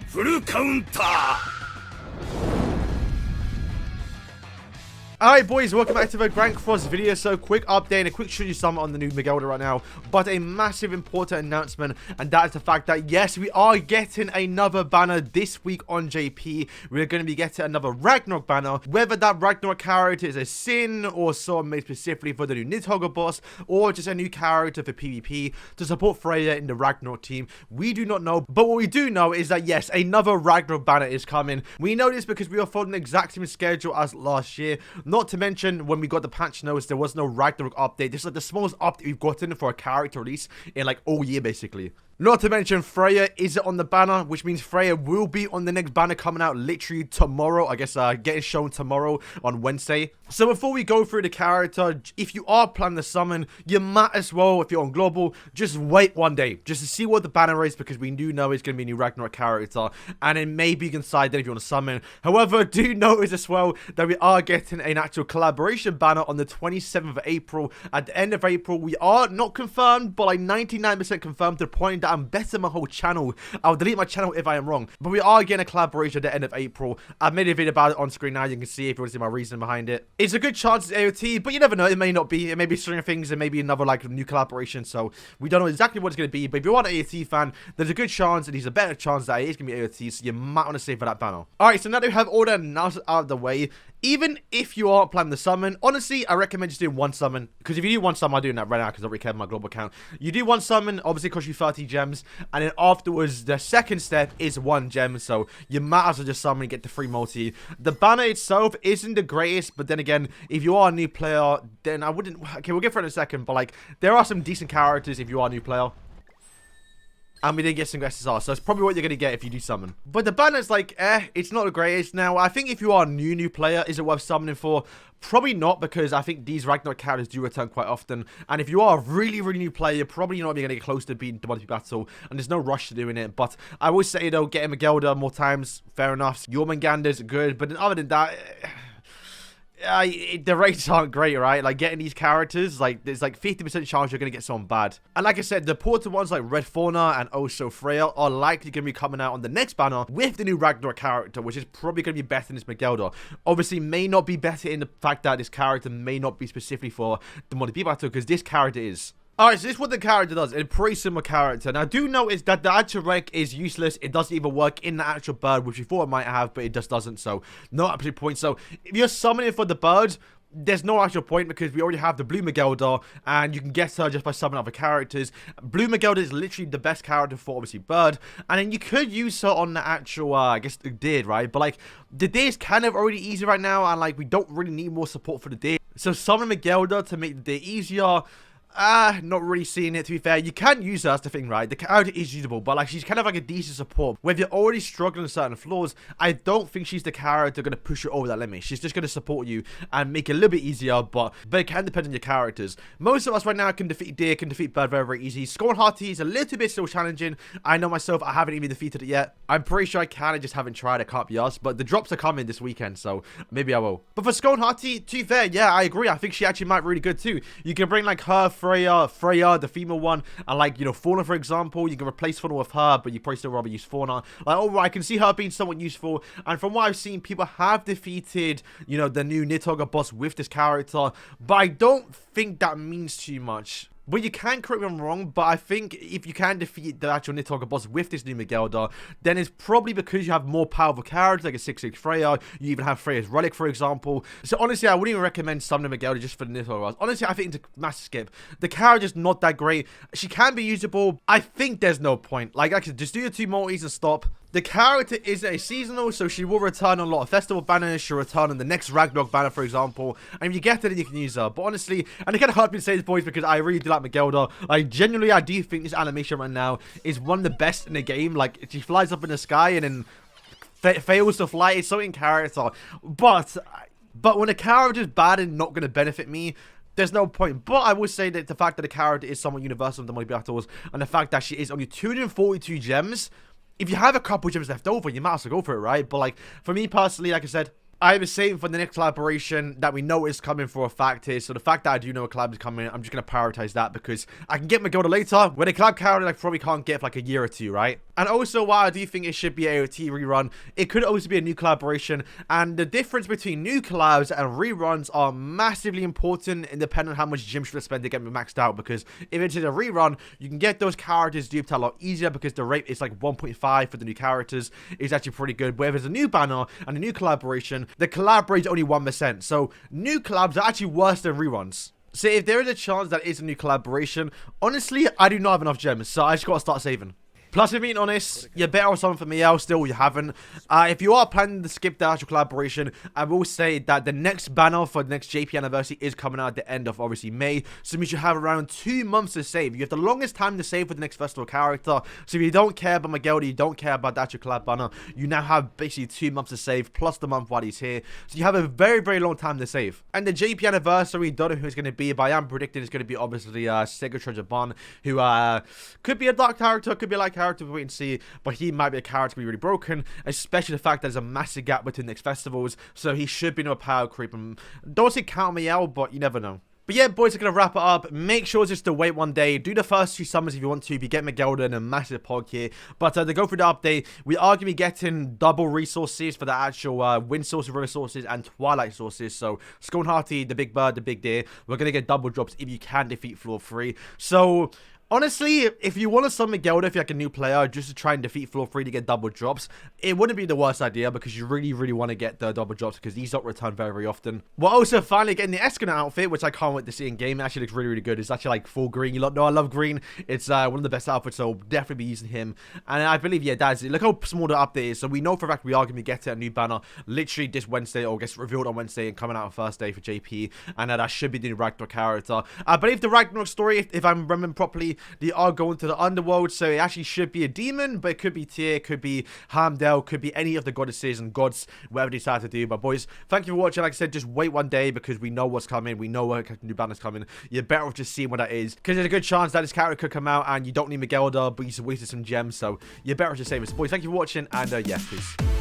フルカウンター Alright boys, welcome back to the Rank Frost video. So quick update and a quick show you some on the new Megellda right now, but a massive important announcement, and that is the fact that yes, we are getting another banner this week on JP. We're going to be getting another Ragnarok banner, whether that Ragnarok character is a Sin or someone made specifically for the new Nidhogger boss, or just a new character for PvP to support Freya in the Ragnarok team. We do not know, but what we do know is that yes, another Ragnarok banner is coming. We know this because we are following the exact same schedule as last year. Not to mention, when we got the patch notes, there was no Ragnarok update. This is like the smallest update we've gotten for a character release in like all year, basically. Not to mention, Freya is on the banner, which means Freya will be on the next banner coming out literally tomorrow. I guess getting shown tomorrow on Wednesday. So before we go through the character, if you are planning to summon, you might as well, if you're on global, just wait one day just to see what the banner is, because we do know it's going to be a new Ragnarok character, and then maybe you can decide then if you want to summon. However, do notice as well that we are getting an actual collaboration banner on the 27th of April. At the end of April, we are not confirmed, but like 99% confirmed to the point that I'm betting my whole channel. I'll delete my channel if I am wrong. But we are getting a collaboration at the end of April. I've made a video about it on screen now. You can see if you want to see my reason behind it. It's a good chance it's AOT, but you never know. It may not be. It may be Stranger Things and maybe another like new collaboration. So we don't know exactly what it's going to be. But if you are an AOT fan, there's a good chance, and there's a better chance that it is going to be AOT. So you might want to save for that banner. Alright, so now that we have all the announcements out of the way, even if you are planning to summon, honestly, I recommend just doing one summon. Because if you do one summon, I'm doing that right now because I don't really care about my global account. You do one summon, obviously costs you 30 gems. And then afterwards, the second step is 1 gem. So you might as well just summon and get the free multi. The banner itself isn't the greatest. But then again, if you are a new player, then I wouldn't... Okay, we'll get for it in a second. But like, there are some decent characters if you are a new player. And we did get some SSR, so it's probably what you're going to get if you do summon. But the banner's like, it's not the greatest. Now, I think if you are a new player, is it worth summoning for? Probably not, because I think these Ragnarok characters do return quite often. And if you are a really new player, you're probably not going to get close to beating the multi battle, and there's no rush to doing it. But I will say, though, getting Megellda more times, fair enough. Jormungandr's good, but other than that... the rates aren't great, right? Like, getting these characters, like, there's like 50% chance you're going to get someone bad. And like I said, the important ones like Red Fauna and also Freya are likely going to be coming out on the next banner with the new Ragnarok character, which is probably going to be better than this Megellda. Obviously, may not be better in the fact that this character may not be specifically for the multi battle, because this character is. Alright, so this is what the character does. It's a pretty similar character. Now, do notice that the actual rank is useless. It doesn't even work in the actual bird, which we thought it might have, but it just doesn't. So, no absolute point. So, if you're summoning for the bird, there's no actual point, because we already have the blue Megellda, and you can get her just by summoning other characters. Blue Megellda is literally the best character for, obviously, bird. And then you could use her on the actual, I guess, the deer, right? But, like, the deer is kind of already easy right now, and, like, we don't really need more support for the deer. So, summon Megellda to make the deer easier. Not really seeing it, to be fair. You can use her, that's the thing, right? The character is usable, but like, she's kind of like a decent support. Whether you're already struggling with certain flaws, I don't think she's the character going to push you over that limit. She's just going to support you and make it a little bit easier, but it can depend on your characters. Most of us right now can defeat deer, can defeat bird very easy. Skull and Hearty is a little bit still challenging. I know myself, I haven't even defeated it yet. I'm pretty sure I can, I just haven't tried. I can't be asked, but the drops are coming this weekend, so maybe I will. But for Skull and Hearty, to be fair, yeah, I agree. I think she actually might be really good too. You can bring like her, Freya, the female one, and like, you know, Fauna, for example. You can replace Fauna with her, but you probably still rather use Fauna. Like, oh, I can see her being somewhat useful, and from what I've seen, people have defeated, you know, the new Nidhogger boss with this character, but I don't think that means too much. But you can correct me if I'm wrong, but I think if you can defeat the actual Nidhogger boss with this new Megellda, then it's probably because you have more powerful characters, like a 6/6 Freya. You even have Freya's Relic, for example. So honestly, I wouldn't even recommend summoning Megellda just for the Nidhogger boss. Honestly, I think it's a massive skip. The character's not that great. She can be usable. I think there's no point. Like I said, just do your 2 multis and stop. The character is a seasonal, so she will return on a lot of festival banners. She'll return on the next Ragnarok banner, for example. And if you get it, then you can use her. But honestly, and it kind of hurt me to say this, boys, because I really do like Megellda. Like, genuinely, I do think this animation right now is one of the best in the game. Like, she flies up in the sky and then fails to fly. It's so in character. But when a character is bad and not going to benefit me, there's no point. But I would say that the fact that the character is somewhat universal in the multi battles, and the fact that she is only 242 gems, if you have a couple gems left over, you might as well go for it, right? But like, for me personally, like I said, I'm saving for the next collaboration that we know is coming for a fact here. So the fact that I do know a collab is coming, I'm just going to prioritize that because I can get Megellda later. When a collab character I probably can't get for like a year or two, right? And also, while I do think it should be a AOT rerun, it could also be a new collaboration. And the difference between new collabs and reruns are massively important, independent on how much Jim should spend to get me maxed out. Because if it's a rerun, you can get those characters duped a lot easier because the rate is like 1.5 for the new characters. It's actually pretty good. But if it's a new banner and a new collaboration, the collab rate is only 1%. So new collabs are actually worse than reruns. So if there is a chance that it's a new collaboration, honestly, I do not have enough gems. So I just got to start saving. Plus, if being honest, you're better off something for Megellda still, you haven't. If you are planning to skip the actual collaboration, I will say that the next banner for the next JP anniversary is coming out at the end of, obviously, May. So it means you have around 2 months to save. You have the longest time to save for the next festival character. So if you don't care about Megellda, you don't care about the actual collab banner, you now have basically 2 months to save, plus the month while he's here. So you have a very, very long time to save. And the JP anniversary, don't know who it's going to be, but I am predicting it's going to be, obviously, Sega Treasure Bond, who could be a dark character, could be a light character, we wait and see, but he might be a character to be really broken, especially the fact that there's a massive gap between the next festivals, so he should be no power creep. And don't say count me out, but you never know. But yeah, boys, are going to wrap it up. Make sure just to wait one day. Do the first 2 summons if you want to. If you get Megellda in a massive pog here. But to go through the update, we are going to be getting double resources for the actual wind sources, river sources, and twilight sources. So, Skull and Hearty, the big bird, the big deer. We're going to get double drops if you can defeat floor 3. So, honestly, if you want to summon Megellda, if you're like a new player, just to try and defeat floor 3 to get double drops, it wouldn't be the worst idea because you really, really want to get the double drops because these don't return very, very often. We're also finally getting the Escana outfit, which I can't wait to see in game. It actually looks really, really good. It's actually like full green. You lot know I love green. It's one of the best outfits, so definitely be using him. And I believe, yeah, that's it. Look how small the update is. So we know for a fact we are going to be getting a new banner literally this Wednesday, or gets revealed on Wednesday and coming out on Thursday for JP. And that should be the new Ragnarok character. I believe the Ragnarok story, if I'm remembering properly, they are going to the underworld, so it actually should be a demon, but it could be Tyr, could be Hamdell, could be any of the goddesses and gods, whatever they decide to do. But boys, thank you for watching. Like I said, just wait one day because we know what's coming. We know what new banner's coming. You're better off just seeing what that is because there's a good chance that this character could come out and you don't need Megellda, but you just wasted some gems. So you're better off just saving. So boys, thank you for watching, and yeah, peace.